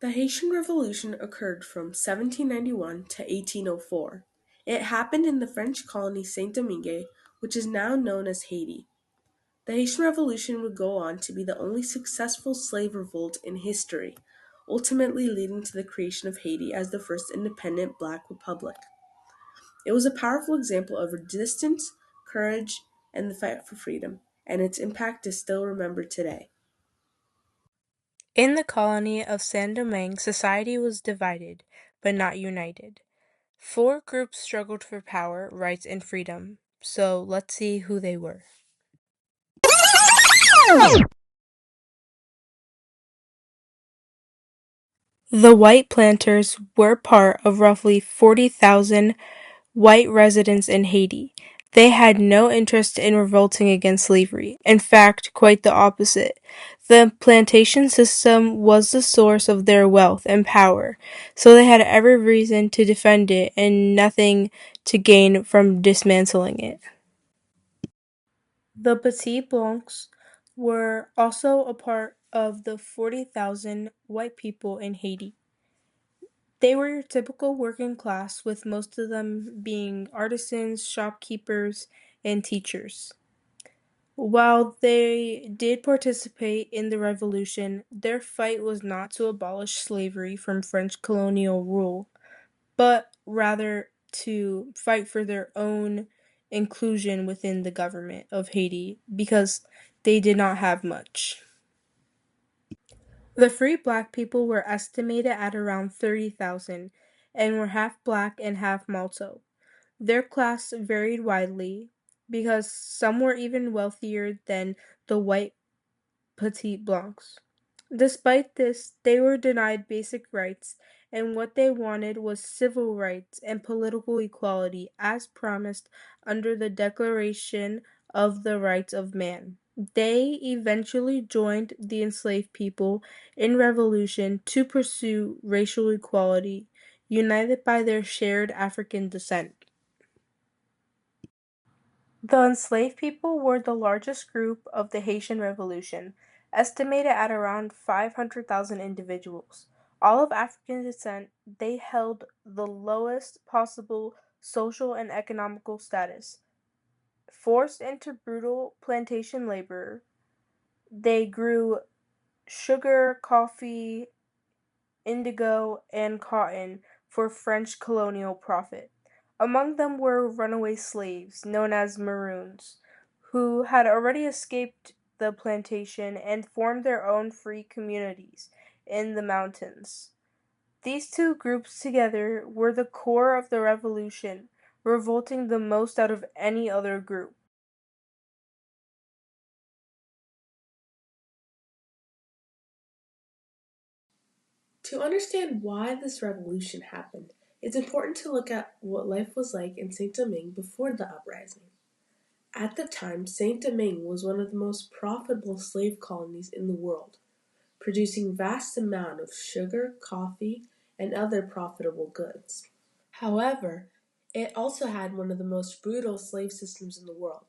The Haitian Revolution occurred from 1791 to 1804. It happened in the French colony Saint-Domingue, which is now known as Haiti. The Haitian Revolution would go on to be the only successful slave revolt in history, ultimately leading to the creation of Haiti as the first independent black republic. It was a powerful example of resistance, courage, and the fight for freedom, and its impact is still remembered today. In the colony of Saint-Domingue, society was divided, but not united. Four groups struggled for power, rights, and freedom. So let's see who they were. The white planters were part of roughly 40,000 white residents in Haiti. They had no interest in revolting against slavery. In fact, quite the opposite. The plantation system was the source of their wealth and power, so they had every reason to defend it and nothing to gain from dismantling it. The Petits Blancs were also a part of the 40,000 white people in Haiti. They were your typical working class, with most of them being artisans, shopkeepers, and teachers. While they did participate in the revolution, their fight was not to abolish slavery from French colonial rule, but rather to fight for their own inclusion within the government of Haiti because they did not have much. The free black people were estimated at around 30,000 and were half black and half Malto. Their class varied widely because some were even wealthier than the white Petit Blancs. Despite this, they were denied basic rights, and what they wanted was civil rights and political equality as promised under the Declaration of the Rights of Man. They eventually joined the enslaved people in revolution to pursue racial equality, united by their shared African descent. The enslaved people were the largest group of the Haitian Revolution, estimated at around 500,000 individuals. All of African descent, they held the lowest possible social and economical status. Forced into brutal plantation labor, they grew sugar, coffee, indigo, and cotton for French colonial profit. Among them were runaway slaves, known as Maroons, who had already escaped the plantation and formed their own free communities in the mountains. These two groups together were the core of the revolution, revolting the most out of any other group. To understand why this revolution happened, it's important to look at what life was like in Saint Domingue before the uprising. At the time, Saint Domingue was one of the most profitable slave colonies in the world, producing vast amount of sugar, coffee, and other profitable goods. However, it also had one of the most brutal slave systems in the world.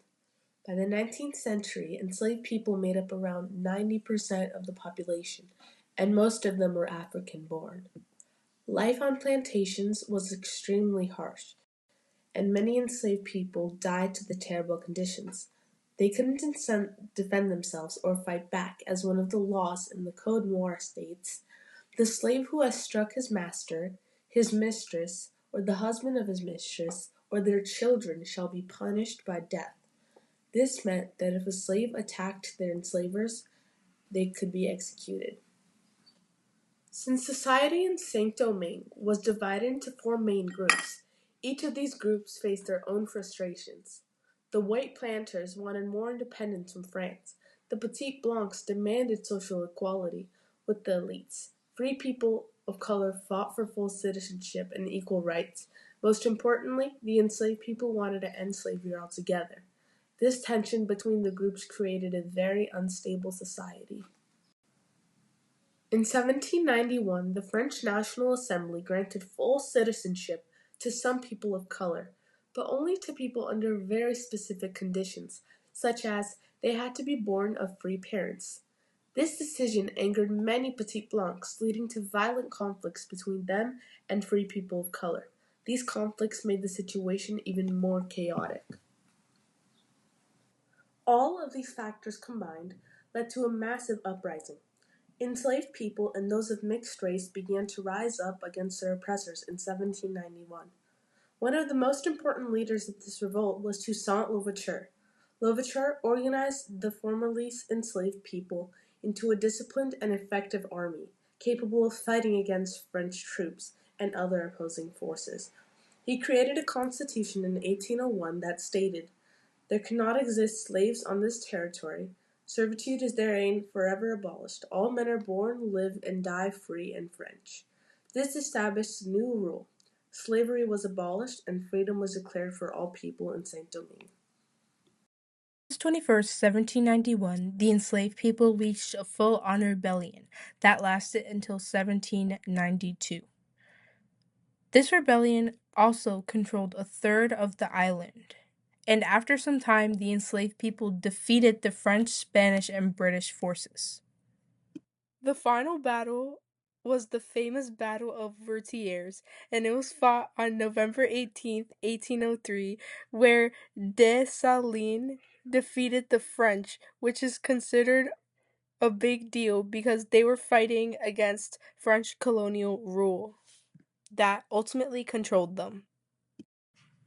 By the 19th century, enslaved people made up around 90% of the population, and most of them were African born. Life on plantations was extremely harsh, and many enslaved people died to the terrible conditions. They couldn't defend themselves or fight back, as one of the laws in the Code Noir states: "The slave who has struck his master, his mistress, or the husband of his mistress, or their children shall be punished by death." This meant that if a slave attacked their enslavers, they could be executed. Since society in Saint-Domingue was divided into four main groups, each of these groups faced their own frustrations. The white planters wanted more independence from France. The Petits Blancs demanded social equality with the elites. Free people of color fought for full citizenship and equal rights. Most importantly, the enslaved people wanted to end slavery altogether. This tension between the groups created a very unstable society. In 1791, the French National Assembly granted full citizenship to some people of color, but only to people under very specific conditions, such as they had to be born of free parents. This decision angered many Petit Blancs, leading to violent conflicts between them and free people of color. These conflicts made the situation even more chaotic. All of these factors combined led to a massive uprising. Enslaved people and those of mixed race began to rise up against their oppressors in 1791. One of the most important leaders of this revolt was Toussaint Louverture. Louverture organized the formerly enslaved people into a disciplined and effective army, capable of fighting against French troops and other opposing forces. He created a constitution in 1801 that stated, "There cannot exist slaves on this territory. Servitude is therein forever abolished. All men are born, live, and die free and French." This established a new rule. Slavery was abolished and freedom was declared for all people in Saint Domingue. August 21st, 1791, the enslaved people reached a full-on rebellion that lasted until 1792. This rebellion also controlled a third of the island, and after some time, the enslaved people defeated the French, Spanish, and British forces. The final battle was the famous Battle of Vertières, and it was fought on November 18th, 1803, where Dessalines defeated the French, which is considered a big deal because they were fighting against French colonial rule that ultimately controlled them.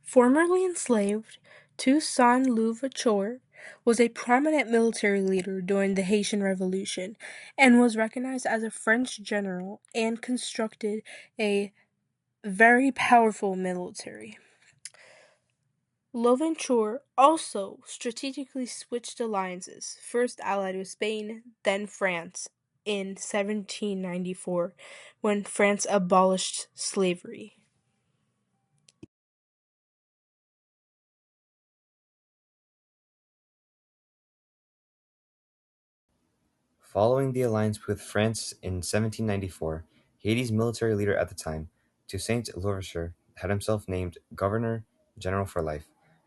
Formerly enslaved, Toussaint Louverture was a prominent military leader during the Haitian Revolution and was recognized as a French general and constructed a very powerful military. Louverture also strategically switched alliances, first allied with Spain, then France, in 1794 when France abolished slavery. Following the alliance with France in 1794, Haiti's military leader at the time, Toussaint Louverture, had himself named Governor-General for life.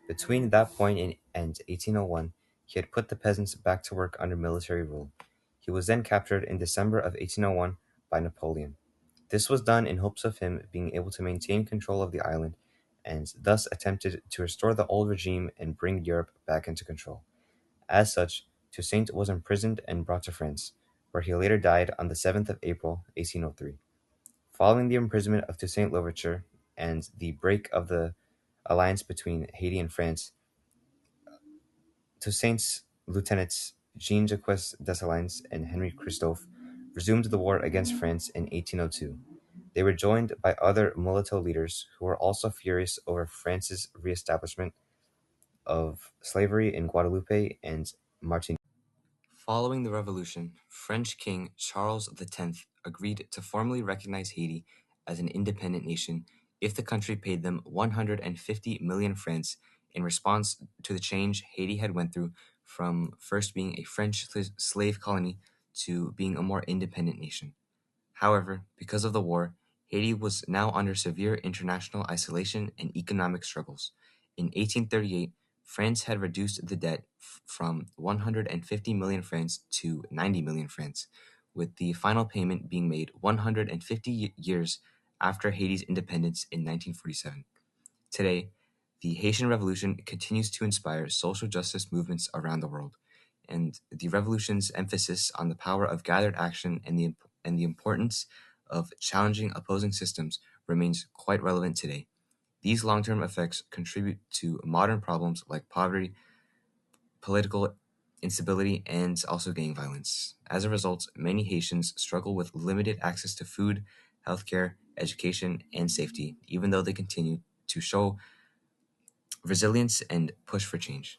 Between that point and 1801, he had put the peasants back to work under military rule. He was then captured in December of 1801 by Napoleon. This was done in hopes of him being able to maintain control of the island and thus attempted to restore the old regime and bring Europe back into control. As such, Toussaint was imprisoned and brought to France, where he later died on the 7th of April, 1803. Following the imprisonment of Toussaint Louverture and the break of the alliance between Haiti and France, Toussaint's lieutenants Jean-Jacques Dessalines and Henri Christophe resumed the war against France in 1802. They were joined by other mulatto leaders who were also furious over France's reestablishment of slavery in Guadeloupe and Martinique. Following the revolution, French King Charles X agreed to formally recognize Haiti as an independent nation if the country paid them 150 million francs in response to the change Haiti had went through from first being a French slave colony to being a more independent nation. However, because of the war, Haiti was now under severe international isolation and economic struggles. In 1838, France had reduced the debt from 150 million francs to 90 million francs, with the final payment being made 150 years after Haiti's independence in 1947. Today, the Haitian Revolution continues to inspire social justice movements around the world, and the revolution's emphasis on the power of gathered action and the importance of challenging opposing systems remains quite relevant today. These long term effects contribute to modern problems like poverty, political instability, and also gang violence. As a result, many Haitians struggle with limited access to food, healthcare, education, and safety, even though they continue to show resilience and push for change.